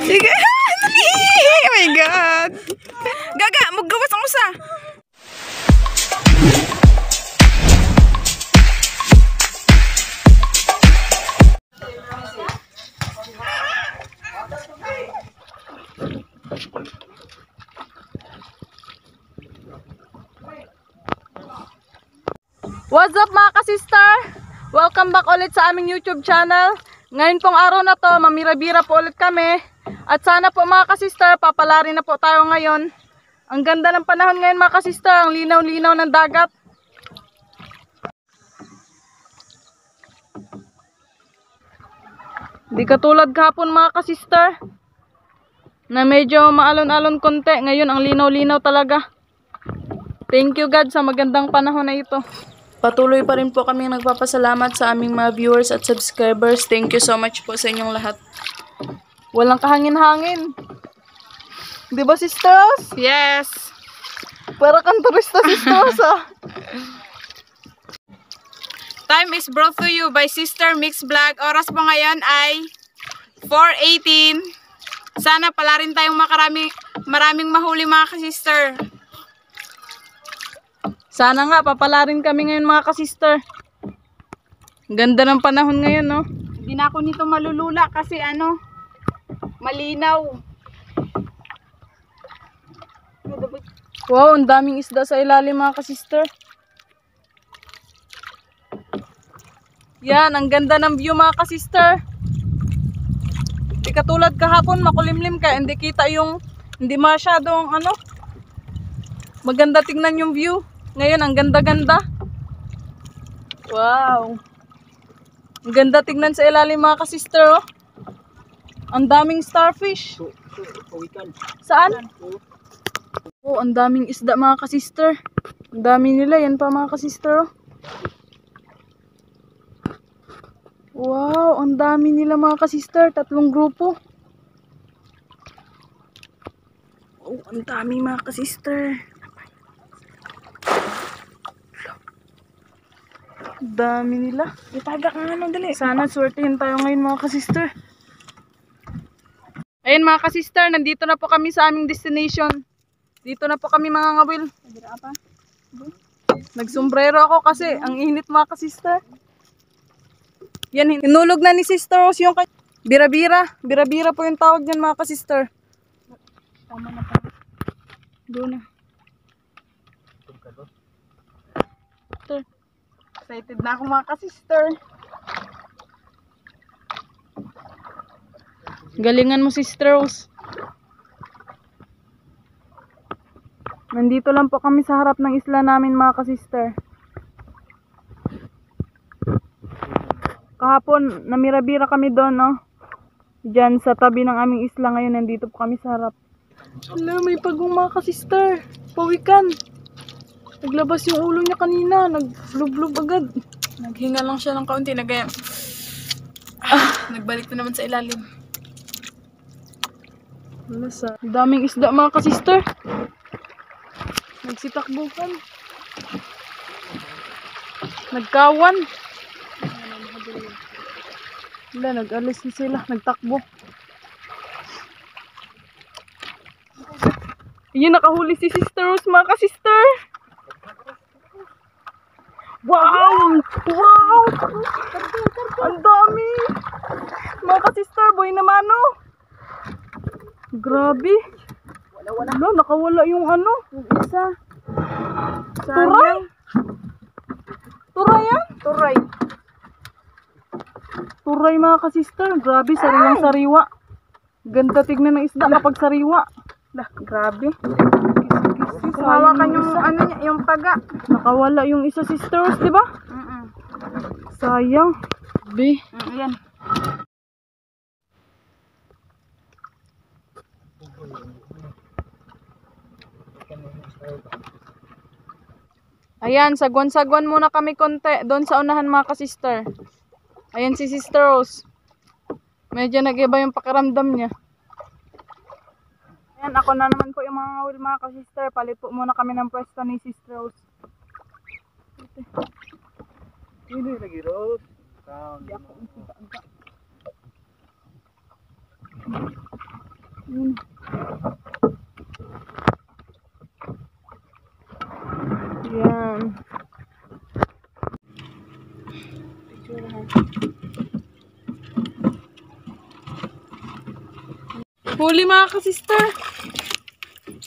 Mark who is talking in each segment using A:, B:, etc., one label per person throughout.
A: Sige. Dali. Oh my God. Gaga, maggawas ang usa.
B: What's up mga ka-sister? Welcome back ulit sa aming YouTube channel. Ngayon pong araw na to, mamira-bira po ulit kami. At sana po mga ka-sister, papalari na po tayo ngayon. Ang ganda ng panahon ngayon mga ka-sister, ang linaw-linaw ng dagat. Di katulad kahapon mga ka-sister, na medyo maalon-alon konti. Ngayon ang linaw-linaw talaga. Thank you God sa magandang panahon na ito. Patuloy pa rin po kami nagpapasalamat sa aming mga viewers at subscribers. Thank you so much po sa inyong lahat. Walang kahangin-hangin. Di ba, sisters?
A: Yes.
B: Para kang turista, sisters, ah.
A: Time is brought to you by Sister Mix Vlog. Oras po ngayon ay 4:18. Sana pala rin tayong maraming mahuli mga ka-sister.
B: Sana nga, papalarin kami ngayon mga ka-sister. Ganda ng panahon ngayon, no?
A: Hindi na ako nito malulula kasi malinaw.
B: Wow, ang daming isda sa ilalim mga ka-sister. Yan, ang ganda ng view mga ka-sister. Di katulad kahapon, makulimlim ka, hindi kita hindi masyadong maganda tingnan yung view. Ngayon, ang ganda-ganda. Wow. Ang ganda tingnan sa ilalim mga ka-sister, oh. Ang daming starfish. Saan? Oh, ang daming isda mga ka-sister. Ang dami nila, yan pa mga ka-sister, oh. Wow, ang dami nila mga ka-sister. 3 grupo. Oh, ang dami mga ka-sister. Dami nila.
A: Itaga ka nga dali.
B: Sana swertihin tayo ngayon mga ka-sister. Ayun mga ka-sister, nandito na po kami sa aming destination. Dito na po kami mga ngawil. Nagsombrero ako kasi ang init mga ka-sister. Yan, hinulog na ni Sister Rose yung bira-bira. Bira-bira po yung tawag niyan mga ka-sister.
A: Tama na pa.
B: Doon na.
A: Excited na ako mga ka-sister.
B: Galingan mo, Sister Rose. Nandito lang po kami sa harap ng isla namin mga ka-sister. Kahapon, namira-bira kami doon, no? Diyan sa tabi ng aming isla. Ngayon, nandito po kami sa harap. Ala, may pagong mga ka-sister. Pawikan. Naglabas yung ulo niya kanina. Nag-blub-blub agad.
A: Naghinga lang siya ng kaunti. Nagbalik na naman sa ilalim.
B: Wala sa daming isda mga ka-sister. Nagsitakbukan. Nagkawan. Wala, nag-alis na sila. Nagtakbo. Yun, nakahuli si Sister Rose mga ka-sister. Wow! Wow! Ang dami! Mga ka-sister, boy naman, no? Grabe! Wala, nakawala yung yung isa. Turay? Turay yan?
A: Turay.
B: Turay mga ka-sister. Grabe, sariwang sariwa. Ganda tignan ng isda kapag sariwa. Grabe.
A: Hawakan yung yung taga.
B: Nakawala yung isa, sisters, di ba? Sayang. Be.
A: Ayan.
B: Ayan, sagwan-sagwan muna kami konti. Doon sa unahan mga ka-sister. Ayan si Sister Rose. Medyo nag-iba yung pakiramdam niya. Ayan, ako na naman po yung mga ngawil mga ka-sister. Palit po muna kami ng pwesto ni Sister Rose.
C: Ini lagi Rose.
B: Yan. Huli mga ka-sister.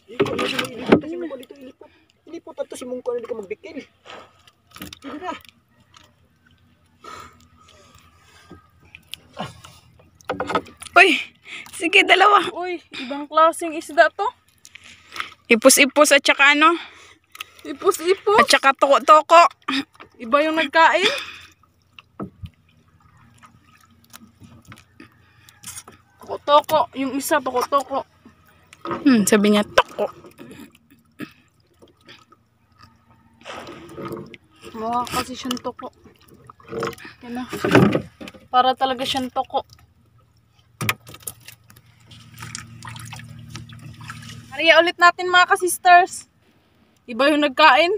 C: Ilipot si Mungko dito, ilipot. Ilipot at to si Mungko, hindi ka magbikil. Sige na.
A: Uy, sige dalawa.
B: Uy, ibang klaseng isda to.
A: Ipos-ipos at saka ano?
B: Ipos-ipos.
A: At saka toko-toko.
B: Iba yung nagkain. Toko-toko. Yung isa, toko-toko.
A: Sabi niya toko.
B: Mukha kasi siyang toko. Yan na. Para talaga siyang toko. Ariya ulit natin mga ka-sisters. Iba yung nagkain.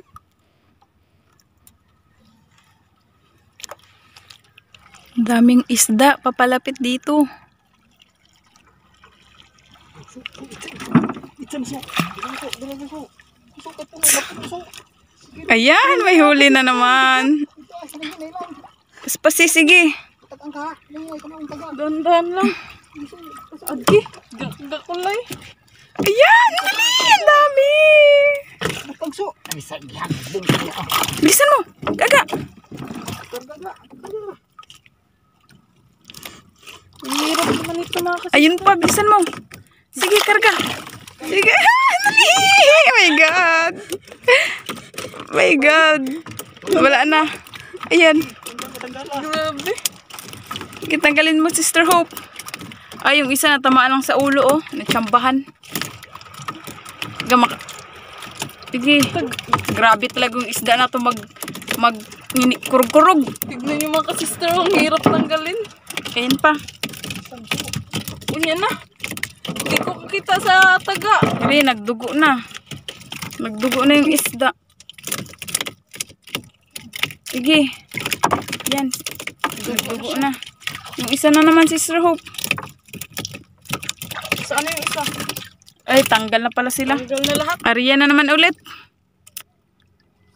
A: Daming isda papalapit dito. Ayan, may huli na naman. Pasi, sige.
B: Dandan lang. Agi, gakulay.
A: Ayan, huli. Ang dami. Bilisan mo. Gaga.
B: Ang hirap naman ito mga kasi.
A: Ayun pa, bilisan mo. Sige, karga. Sige. Dali. Oh my God. Oh my God. Wala na. Ayan.
B: Grabe.
A: Tanggalin mo, Sister Hope. Ay, yung isa natamaan lang sa ulo, oh. Natsambahan. Gamak. Sige. Grabe talaga yung isda na to kurug-kurug.
B: Tignan nyo mga ka-sister, ang hirap tanggalin.
A: Ayan pa.
B: Unya na. Hindi ko kita sa taga.
A: Hindi, nagdugo na. Nagdugo na yung isda. Sige. Yan. Nagdugo na. Yung isa na naman, Sister Hope.
B: Saan yung isa?
A: Ay, tanggal na pala sila.
B: Tanggal na lahat.
A: Ariya na naman ulit.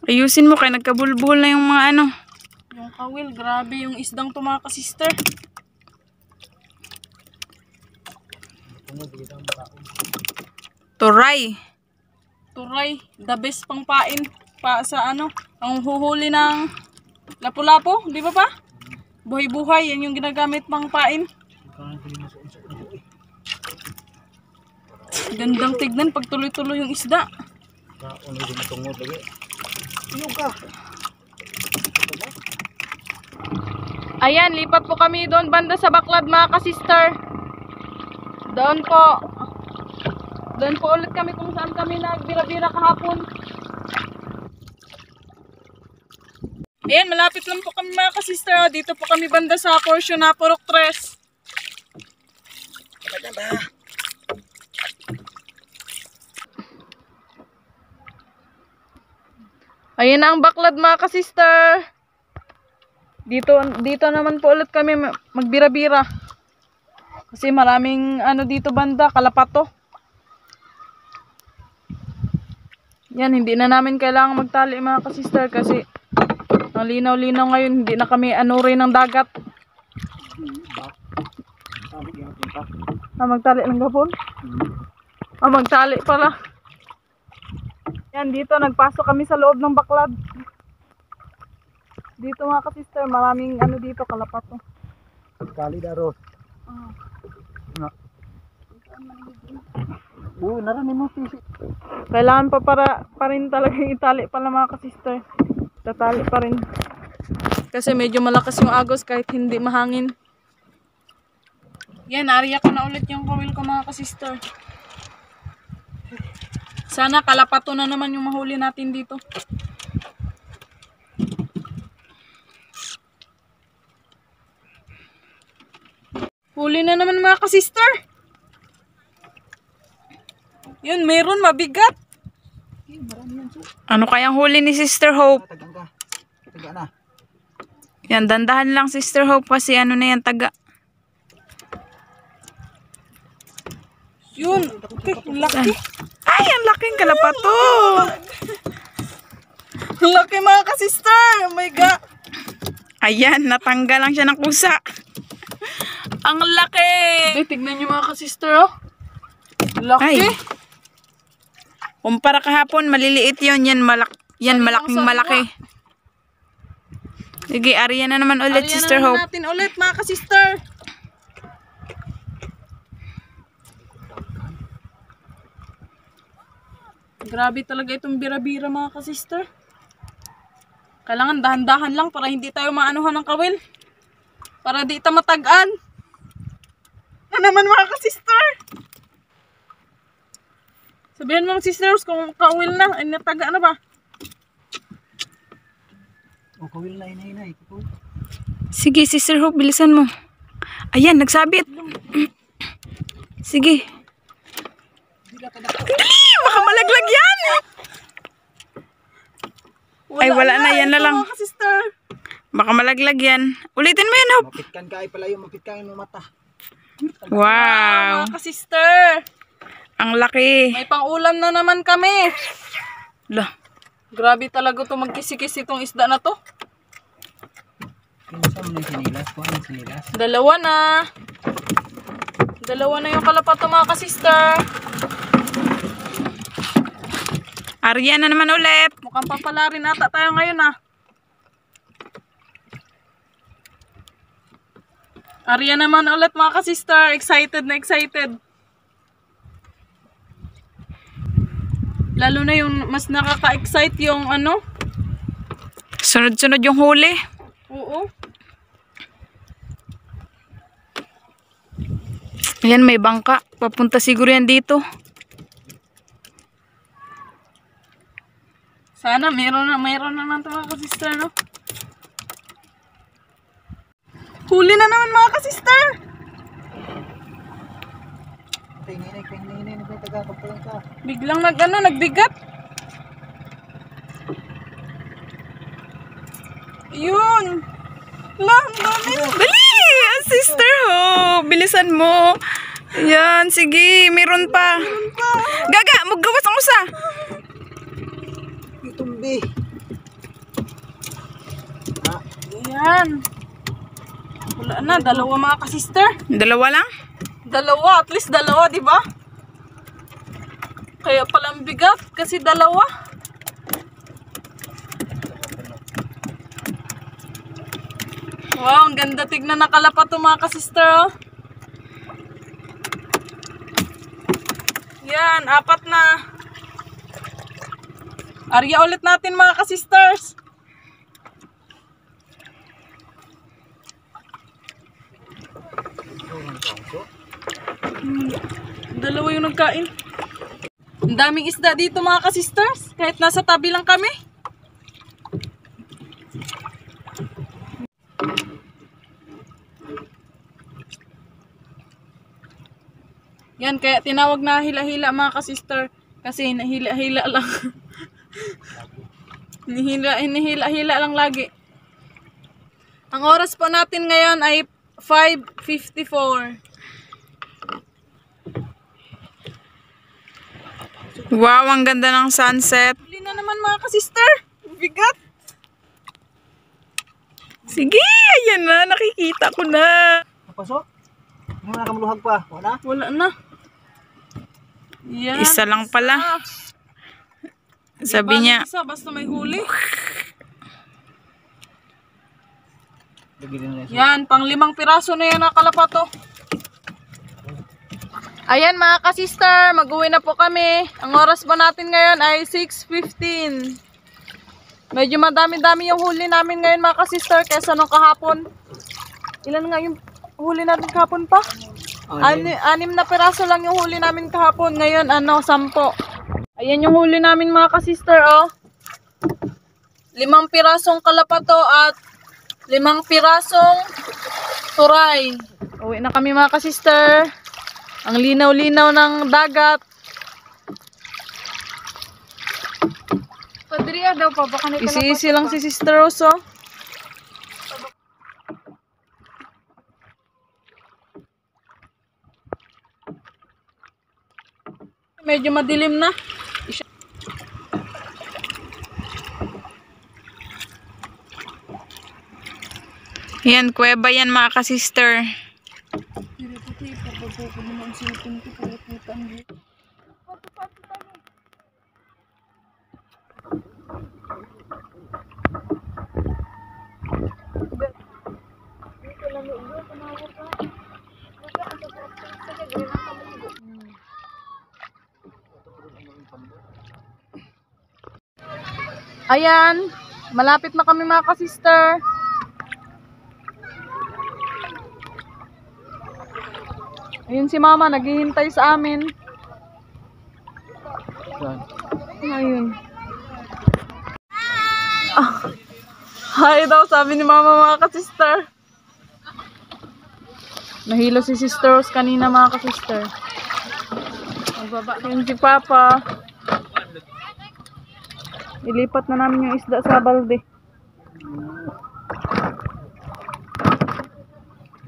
A: Ayusin mo kaya nagkabulbul na yung mga ano.
B: Yung kawil, grabe yung isdang to mga ka-sister.
A: Turay.
B: Turay, the best pang pain. Pa sa ano, ang huhuli ng lapu-lapu, di ba pa? Buhay-buhay, yan yung ginagamit pang pain. Gandang tignan pag tuloy-tuloy yung isda. Ayan, lipat po kami doon banda sa Baklad mga ka-sister. Doon po. Doon po ulit kami kung saan kami nagbira-bira kahapon. Ayan, malapit lang po kami mga ka-sister. Dito po kami banda sa portion na Purok 3. Ayan na ang Baklad mga ka-sister. Dito naman po ulit kami magbira-bira. Kasi maraming ano dito banda, kalapato. Yan, hindi na namin kailangan magtali mga ka-sister kasi ang linaw-linaw ngayon, hindi na kami anurin ng dagat. Magtali lang gapon? Magtali pala. Yan, dito nagpasok kami sa loob ng Baklad. Dito mga ka-sister, maraming ano dito, kalapato.
C: Kali daro. Naranin mo pisi.
B: Kailangan pa rin talaga itali pala mga ka-sister. Tatali pa rin. Kasi medyo malakas yung agos kahit hindi mahangin. Yan, nariya ko na ulit yung kawil ko mga ka-sister. Sana kalapato na naman yung mahuli natin dito. Huli na naman mga ka-sister. Yun, meron mabigat.
A: Ano kayang huli ni Sister Hope?
C: Taga na.
A: Yan, dandahan lang Sister Hope kasi ano na yan, taga.
B: Yun. Okay, ang laki.
A: Ay, ang laking kalapato.
B: Ang laki mga ka-sister. Oh my God.
A: Ayan, natanggal lang siya ng kusa. Ang laki.
B: Tignan nyo mga ka-sister, oh. Laki.
A: Ay. Kumpara kahapon, maliliit yun. Yan, malaking malaki. Sige, Arya na naman ulit,
B: Ariyan
A: Sister
B: na
A: Hope.
B: natin ulit mga ka-sister. Grabe talaga itong bira-bira mga ka-sister. Kailangan dahan-dahan lang para hindi tayo maanuhan ng kawil. Para di ita matagaan. Ano naman mga ka-sister? Sabihin mo sisters kung kawil na, ay nataga na ba?
C: O, kawil na inay.
A: Sige, Sister Hope, bilisan mo. Ayan, nagsabit. Sige. Dali! Baka malaglag yan! Ay, wala na, yan na lang.
B: Mga ka-sister.
A: Baka malaglag yan. Ulitin mo yan, Hope.
C: Mapitkan ka ay palayo, mapitkan yung mata.
A: Wow.
B: Mga ka-sister.
A: Ang laki.
B: May pang-ulam na naman kami.
A: Lah.
B: Grabe talaga to magkisi-kisi itong isda na to.
C: Kinusa mo na yung sinilas. Kuha ng sinilas.
B: Dalawa na yung kalapato mga ka-sister.
A: Arya na naman ulit.
B: Mukhang papala rin ata tayo ngayon ah. Arya naman ulit mga ka-sister. Excited na excited. Lalo na yung mas nakaka-excite yung ano.
A: Sunod-sunod yung huli.
B: Oo.
A: Ayan, may bangka. Papunta siguro yan dito.
B: Sana mayroon na naman ito mga ka-sister, no? Huli na naman mga ka-sister!
C: Pahinginay, nagtaga, pagpalang ka.
B: Biglang nagbigat. Yun! Lang, dami!
A: Dali! Sister Hope, bilisan mo. Ayan, sige, meron pa. Gaga, maggawas ang usa.
C: Itumbi.
B: Ayan. Wala na, dalawa mga ka-sister.
A: Dalawa lang?
B: Dalawa, at least dalawa, di ba? Kaya palang bigat, kasi dalawa. Wow, ang ganda tignan na kalapato mga ka-sister, oh. Yan, 4 na. Arya ulit natin mga ka-sisters. Dalawa yung nagkain. Ang daming isda dito mga ka-sisters. Kahit nasa tabi lang kami. Yan, kaya tinawag na hila-hila mga ka-sister. Kasi nahila-hila lang. Hinihila-hila lang lagi. Ang oras po natin ngayon ay 5:54.
A: Wow, ang ganda ng sunset.
B: Huli na naman mga ka-sister. Bigat.
A: Sige, ayan na, nakikita ko na.
C: Napasok? Ano na kamuluhag pa? Wala?
B: Wala na. Yan.
A: Isa lang pala. Sabi niya,
B: Isa, basta may huli. Yan, pang 5 piraso na yan na kalapato. Ayan mga ka-sister, mag-uwi na po kami. Ang oras po natin ngayon ay 6:15. Medyo madami-dami yung huli namin ngayon mga ka-sister kaysa nung kahapon. Ilan nga yung huli natin kahapon pa? 6 na piraso lang yung huli namin kahapon. Ngayon 10. Ayan yung huli namin mga ka-sister, oh. 5 pirasong kalapato at 5 pirasong turay. Uwi na kami mga ka-sister. Ang linaw-linaw ng dagat.
A: Padriya daw pa, baka na
B: Easy-easy lang si Sister Rose, oh. Medyo madilim na.
A: Yan, kuweba yan mga ka-sister.
B: Ayan, malapit na kami mga ka-sister. Ayun si mama, naghihintay sa amin. Ayun. Hi daw, sabi ni mama mga ka-sister. Nahilo si Sister Rose kanina mga ka-sister. Ayun si Papa. Ilipat na namin yung isda sa balde.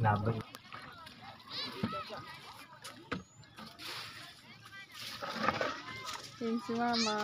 C: Laban.
B: Ayun si mama.